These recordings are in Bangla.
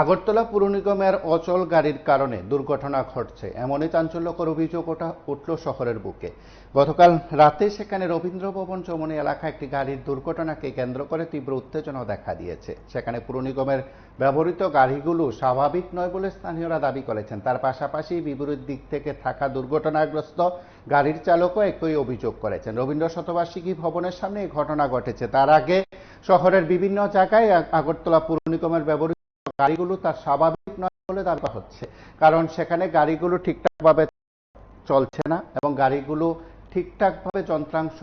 আগরতলা পুর নিগমের অচল গাড়ির কারণে দুর্ঘটনা ঘটছে, এমনই চাঞ্চল্যকর অভিযোগ উঠল শহরের বুকে। গতকাল রাতে সেখানে রবীন্দ্র ভবন চৌমুহনী এলাকায় একটি গাড়ির দুর্ঘটনাকে কেন্দ্র করে তীব্র উত্তেজনা দেখা দিয়েছে। সেখানে পুর নিগমের ব্যবহৃত গাড়িগুলো স্বাভাবিক নয় বলে স্থানীয়রা দাবি করেছেন। তার পাশাপাশি বিপরীত দিক থেকে থাকা দুর্ঘটনাগ্রস্ত গাড়ির চালকও একই অভিযোগ করেছেন। রবীন্দ্র শতবার্ষিকী ভবনের সামনে এই ঘটনা ঘটেছে। তার আগে শহরের বিভিন্ন জায়গায় আগরতলা পুর নিগমের ব্যবহৃত গাড়িগুলো তার স্বাভাবিক নয় বলে দাবি করা হচ্ছে, কারণ সেখানে গাড়িগুলো ঠিকঠাকভাবে চলছে না এবং গাড়িগুলো ঠিকঠাকভাবে যন্ত্রাংশ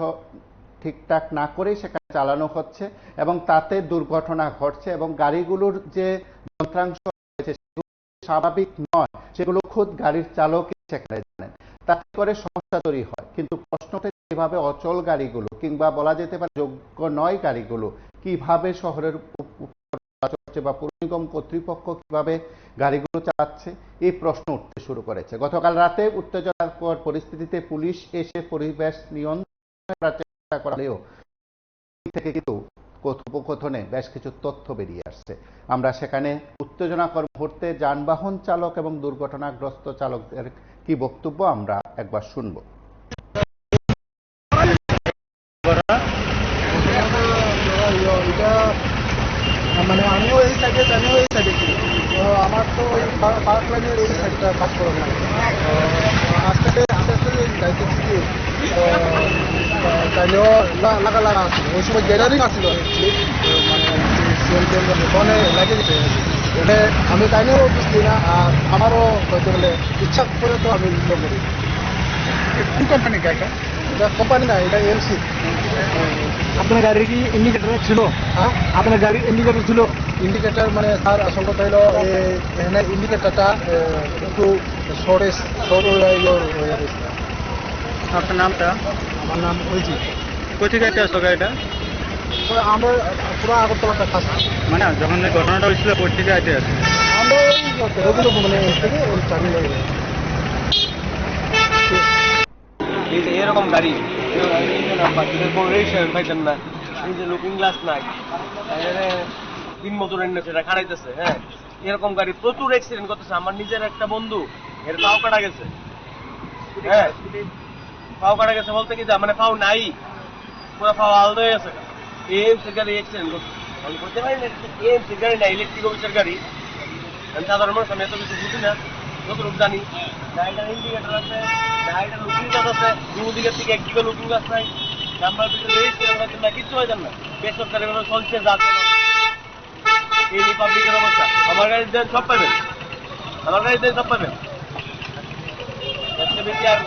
ঠিকঠাক না করেই সেখানে চালানো হচ্ছে এবং তাতে দুর্ঘটনা ঘটছে এবং গাড়িগুলোর যে যন্ত্রাংশ রয়েছে সেগুলো স্বাভাবিক নয়, সেগুলো খোদ গাড়ির চালকই সেখানে জানেন। তাতে করে সমস্যা তৈরি হয়। কিন্তু প্রশ্নটা কিভাবে অচল গাড়িগুলো কিংবা বলা যেতে পারে যোগ্য নয় গাড়িগুলো কিভাবে শহরের বা পুর নিগম কর্তৃপক্ষ কিভাবে গাড়িগুলো চালাচ্ছে, এই প্রশ্ন উঠতে শুরু করেছে। গতকাল রাতে উত্তেজনাকর পরিস্থিতিতে পুলিশ এসে পরিবেশ নিয়ন্ত্রণ করার চেষ্টা করলেও থেকে কিন্তু কথোপকথনে বেশ কিছু তথ্য বেরিয়ে আসছে। আমরা সেখানে উত্তেজনাকর মুহূর্তে যানবাহন চালক এবং দুর্ঘটনাগ্রস্ত চালকদের কি বক্তব্য আমরা একবার শুনবো। মানে আমিও এই সাইডে ছিল। তো আমার তো ওই পার্ক লাইনের এই সাইডটা কাজ করে না। আস্তে আস্তে যাইতেছি, তাইলেও লাগা আসছিল। ওই সময় গ্যালারি আসছিল মানে ফোনে লাগে গেছে। ওটা আমি তাইলেও বুঝলি না, আর আমারও হয়তো বলে ইচ্ছা করে তো আমি করি। কোন কোম্পানি গাড়িটা? এটা কোম্পানি না, এটা এলসি। আপনার গাড়ির কি ইন্ডিকেটর ছিল? হ্যাঁ, আপনার গাড়ির ইন্ডিকেটর ছিল? ইন্ডিকেটর মানে স্যার আসলটা হইল এখানে ইন্ডিকেটরটা একটু শর্ট হয়ে গেছে। আপনার নামটা? আমার নাম ওইজি। কোথায় গাড়িতে আসলো গাড়িটা? আমরা পুরো আগরতলাটা ফার্স্ট, মানে যখন এই ঘটনাটা হয়েছিল কোথায় গাড়িতে আছে? আমরা ওই রবিন্দ্র মানে থেকে ওই চাবি লাগে। এই যে এরকম গাড়ি কোনো রেজিস্ট্রেশন পাইতেন না, এই যে লুকিং গ্লাস নাই, 3 বছর এনে সেটা খাড়াইতেছে। হ্যাঁ, এরকম গাড়ি প্রচুর অ্যাক্সিডেন্ট করতেছে। আমার নিজের একটা বন্ধু, এর পাও কাটা গেছে। হ্যাঁ, পাও কাটা গেছে বলতে কি মানে পাও নাই, পুরো পাও আলাদা হয়ে গেছে। এএমসির গাড়ি অ্যাক্সিডেন্ট করছে। আমি বলতে পারি না এএমসির গাড়ি না, ইলেকট্রিক অফিসের গাড়ি। আমি সাধারণ মানুষ, আমি এত কিছু বুঝি না, যতটুকু জানি। গাড়িটার ইন্ডিকেটর আছে, গাড়িটার লুকিং গ্লাস আছে, দুদিকের থেকে একদিকে লুকিং গ্লাস নাই, নাম্বার প্লেটের রেজিস্ট্রেশন না, কিচ্ছু হয় না। বেসরকারি ভাবে চলছে, যাচ্ছে এই পাবলিকের অবস্থা। আমার গাড়ির দেন সব পাবেন, আমার গাড়ির দেন সব পাবেন। বেশি আর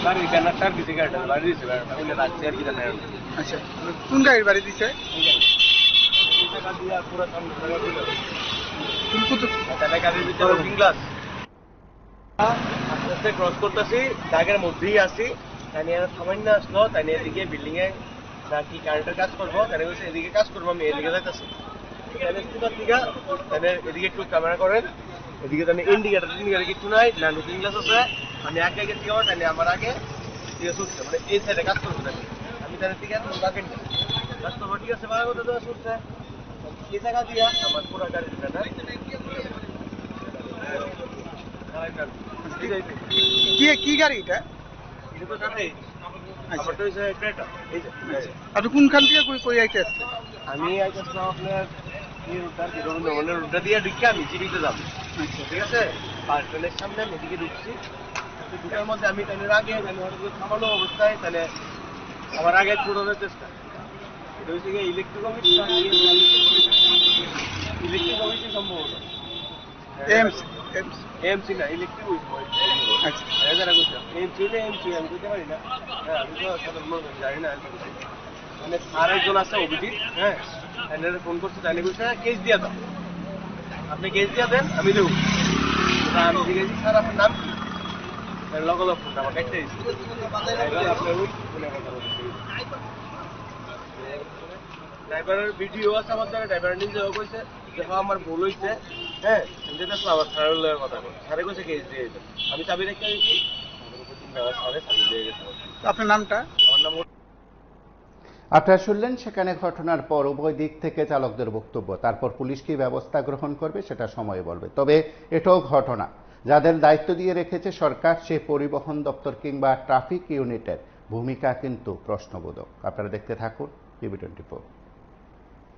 গাড়ির ব্যানারটার দিতে গাড়িটা বাড়ি দিচ্ছে, গাড়িটা রাখছে আর কি জানে। আচ্ছা, কোন গাড়ির বাড়ি দিচ্ছে? পুরো সামনে গাড়ির ভিতরে পুরো লুকিং গ্লাস। আস্তে আস্তে ক্রস করতেছি, দাগের মধ্যেই আসি। তাই নিয়ে সামান্য আসলো, তাই নিয়ে এদিকে বিল্ডিং এ নাকি কারেন্টের কাজ করবো, তাই বলছে এদিকে কাজ করবো, আমি এদিকে যাইতেছি। এদিকে একটু ক্যামেরা করেন, এদিকে তাহলে ইন্ডিকেটার কিছু নাই না, লুকিং গ্লাস আছে। আমি আগে গেছি, তাই আমার আগে ঠিক আছে, মানে এই সাইডে কাজ করবো। তাই আমি তাহলে ঠিক আছে বাকি কাজ করবো, ঠিক আছে ভালো কথা দেওয়া শুনছে। এই জায়গা দিয়া আমার পুরো গাড়ি কি গাড়ি এটা? আপনি কোনখান থেকে কই আইতে আসছে? আমি আইতেছিলাম আপনার রবীন্দ্র রোডটা দিয়ে ঢুকে আমি জিবিতে যাবো। ঠিক আছে, বাস স্ট্যান্ডের সামনে আমি এদিকে ঢুকছি। ঢুকার মধ্যে আমি তাহলে আগে থামানো অবস্থায় তাহলে আমার আগে ছুটানোর চেষ্টা। এটা হচ্ছে গিয়ে ইলেকট্রিক অফিস, ইলেকট্রিক অফিসই সম্ভবত এমসি না, ইলেকট্রিক অফিস। এমসি হলে এমসি আমি বুঝতে পারি না। হ্যাঁ, আমি তো জানি না। মানে আর একজন আছে অভিজিৎ, হ্যাঁ, ফোন করছে, তাহলে বলছে কেস দিয়ে দাও, আপনি কেস দিয়ে দেন আমি দেবো। আমি জিজ্ঞেস স্যার আপনার নাম কি? লগল ফোনটা আমাকে একটা ড্রাইভারের ভিডিও আছে আমার দ্বারা, ড্রাইভার নিজেও কইছে দেখো আমার ভুল হয়েছে। হ্যাঁ, আবার স্যারের কথা বল, স্যারে কইছে কেস দিয়ে দিতে। আমি চাবি রেখে দিয়েছি, স্যারে চাবি দিয়ে গেছে। আপনার নামটা? আমার নাম আপনারা শুনলেন সেখানে ঘটনার পর উভয় দিক থেকে চালকদের বক্তব্য। তারপর পুলিশ কি ব্যবস্থা গ্রহণ করবে সেটা সময় বলবে। তবে এটাও ঘটনা, যাদের দায়িত্ব দিয়ে রেখেছে সরকার, সে পরিবহন দপ্তর কিংবা ট্রাফিক ইউনিটের ভূমিকা কিন্তু প্রশ্নবোধক। আপনারা দেখতে থাকুন টিভি 24।